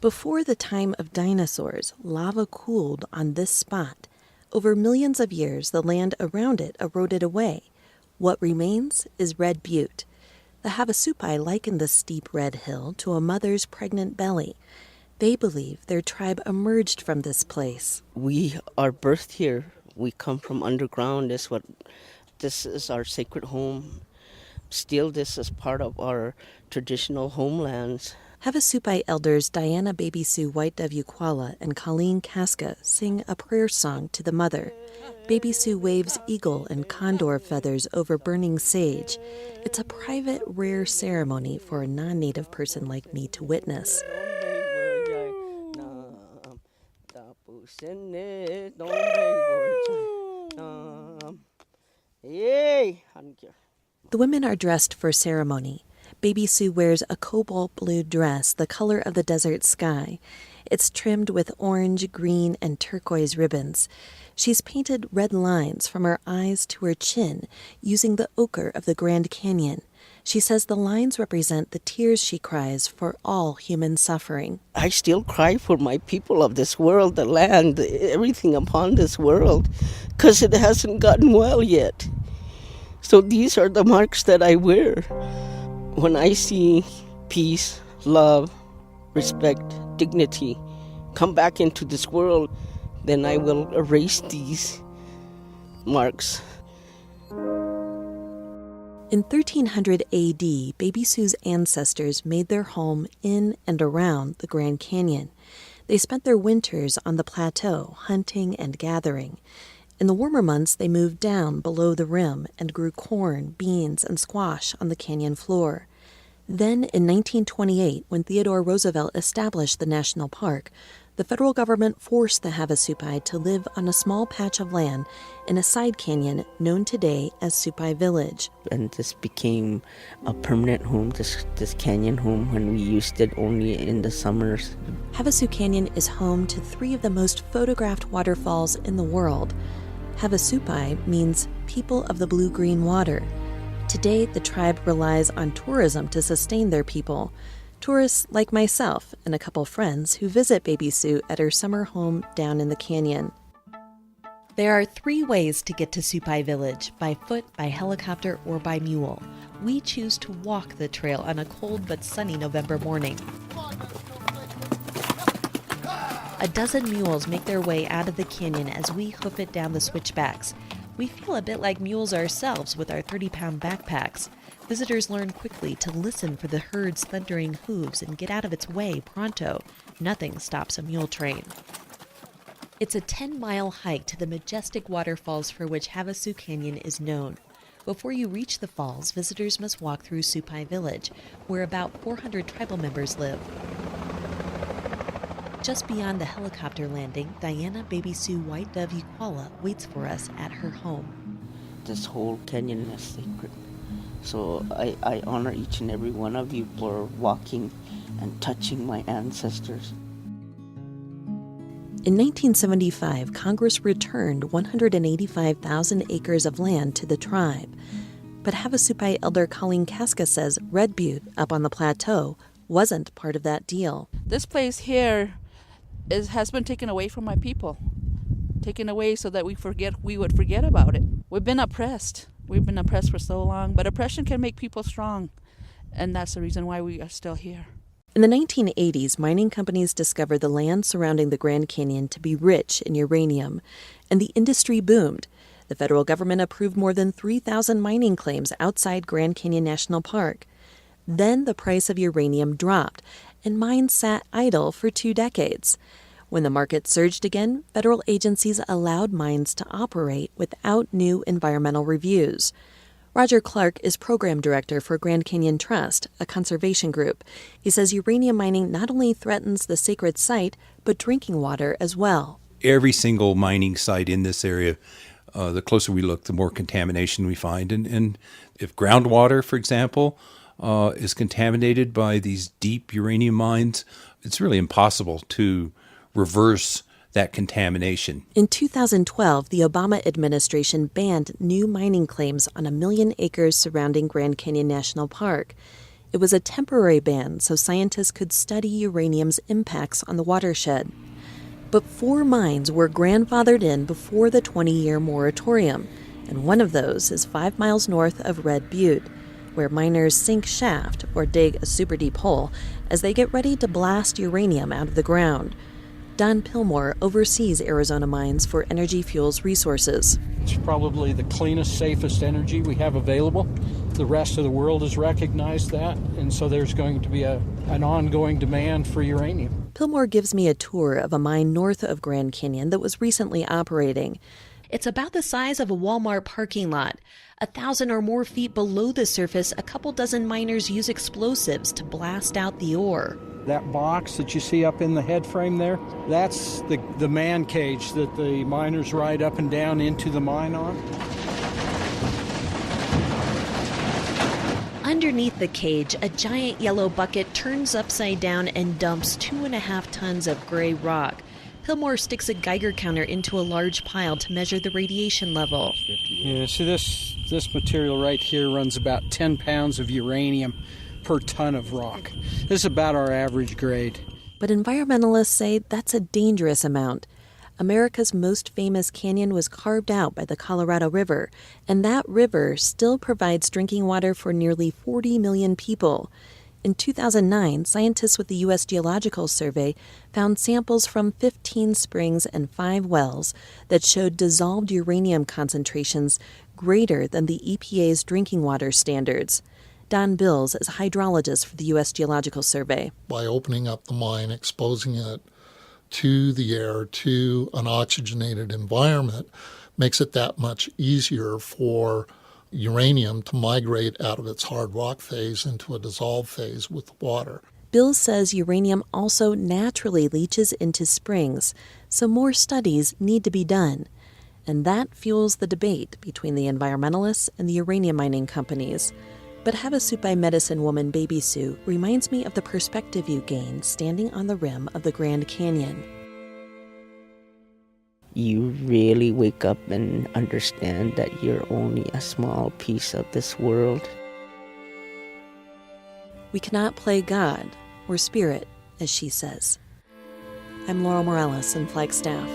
Before the time of dinosaurs, lava cooled on this spot. Over millions of years, the land around it eroded away. What remains is Red Butte. The Havasupai likened the steep red hill to a mother's pregnant belly. They believe their tribe emerged from this place. We are birthed here. We come from underground. This is our sacred home. Still, this is part of our traditional homelands. Havasupai elders Diana Baby Sue White Dove Uquala and Colleen Casca sing a prayer song to the mother. Baby Sue waves eagle and condor feathers over burning sage. It's a private, rare ceremony for a non-native person like me to witness. The women are dressed for ceremony. Baby Sue wears a cobalt blue dress, the color of the desert sky. It's trimmed with orange, green, and turquoise ribbons. She's painted red lines from her eyes to her chin using the ochre of the Grand Canyon. She says the lines represent the tears she cries for all human suffering. I still cry for my people of this world, the land, everything upon this world, because it hasn't gotten well yet. So these are the marks that I wear. When I see peace, love, respect, dignity come back into this world, then I will erase these marks. In 1300 AD, Baby Sue's ancestors made their home in and around the Grand Canyon. They spent their winters on the plateau, hunting and gathering. In the warmer months, they moved down below the rim and grew corn, beans, and squash on the canyon floor. Then, in 1928, when Theodore Roosevelt established the national park, the federal government forced the Havasupai to live on a small patch of land in a side canyon known today as Supai Village. And this became a permanent home, this canyon home, when we used it only in the summers. Havasu Canyon is home to 3 of the most photographed waterfalls in the world. Havasupai means people of the blue-green water. Today, the tribe relies on tourism to sustain their people. Tourists like myself and a couple friends who visit Baby Sue at her summer home down in the canyon. There are 3 ways to get to Supai Village: by foot, by helicopter, or by mule. We choose to walk the trail on a cold but sunny November morning. A dozen mules make their way out of the canyon as we hoof it down the switchbacks. We feel a bit like mules ourselves with our 30-pound backpacks. Visitors learn quickly to listen for the herd's thundering hooves and get out of its way pronto. Nothing stops a mule train. It's a 10-mile hike to the majestic waterfalls for which Havasu Canyon is known. Before you reach the falls, visitors must walk through Supai Village, where about 400 tribal members live. Just beyond the helicopter landing, Diana Baby Sue White Dove Uquala waits for us at her home. This whole canyon is sacred. So I honor each and every one of you for walking and touching my ancestors. In 1975, Congress returned 185,000 acres of land to the tribe. But Havasupai elder Colleen Casca says Red Butte, up on the plateau, wasn't part of that deal. This place here has been taken away from my people. Taken away so that we would forget about it. We've been oppressed. We've been oppressed for so long, but oppression can make people strong, and that's the reason why we are still here. In the 1980s, mining companies discovered the land surrounding the Grand Canyon to be rich in uranium, and the industry boomed. The federal government approved more than 3,000 mining claims outside Grand Canyon National Park. Then the price of uranium dropped, and mines sat idle for 2 decades. When the market surged again, federal agencies allowed mines to operate without new environmental reviews. Roger Clark is program director for Grand Canyon Trust, a conservation group. He says uranium mining not only threatens the sacred site, but drinking water as well. Every single mining site in this area, the closer we look, the more contamination we find. And if groundwater, for example, is contaminated by these deep uranium mines, it's really impossible to reverse that contamination. In 2012, the Obama administration banned new mining claims on 1 million acres surrounding Grand Canyon National Park. It was a temporary ban so scientists could study uranium's impacts on the watershed. But 4 mines were grandfathered in before the 20-year moratorium, and one of those is 5 miles north of Red Butte, where miners sink shaft or dig a super deep hole as they get ready to blast uranium out of the ground. Don Pillmore oversees Arizona mines for Energy Fuels Resources. It's probably the cleanest, safest energy we have available. The rest of the world has recognized that, and so there's going to be an ongoing demand for uranium. Pillmore gives me a tour of a mine north of Grand Canyon that was recently operating. It's about the size of a Walmart parking lot. 1,000 or more feet below the surface, a couple dozen miners use explosives to blast out the ore. That box that you see up in the head frame there, that's the man cage that the miners ride up and down into the mine on. Underneath the cage, a giant yellow bucket turns upside down and dumps 2.5 tons of gray rock. Pillmore sticks a Geiger counter into a large pile to measure the radiation level. Yeah, so this material right here runs about 10 pounds of uranium per ton of rock. This is about our average grade. But environmentalists say that's a dangerous amount. America's most famous canyon was carved out by the Colorado River, and that river still provides drinking water for nearly 40 million people. In 2009, scientists with the U.S. Geological Survey found samples from 15 springs and 5 wells that showed dissolved uranium concentrations greater than the EPA's drinking water standards. Don Bills is a hydrologist for the U.S. Geological Survey. By opening up the mine, exposing it to the air, to an oxygenated environment, makes it that much easier for uranium to migrate out of its hard rock phase into a dissolved phase with water. Bills says uranium also naturally leaches into springs, so more studies need to be done. And that fuels the debate between the environmentalists and the uranium mining companies. But Havasupai medicine woman Baby Sue reminds me of the perspective you gain standing on the rim of the Grand Canyon. You really wake up and understand that you're only a small piece of this world. We cannot play God or spirit, as she says. I'm Laurel Morales in Flagstaff.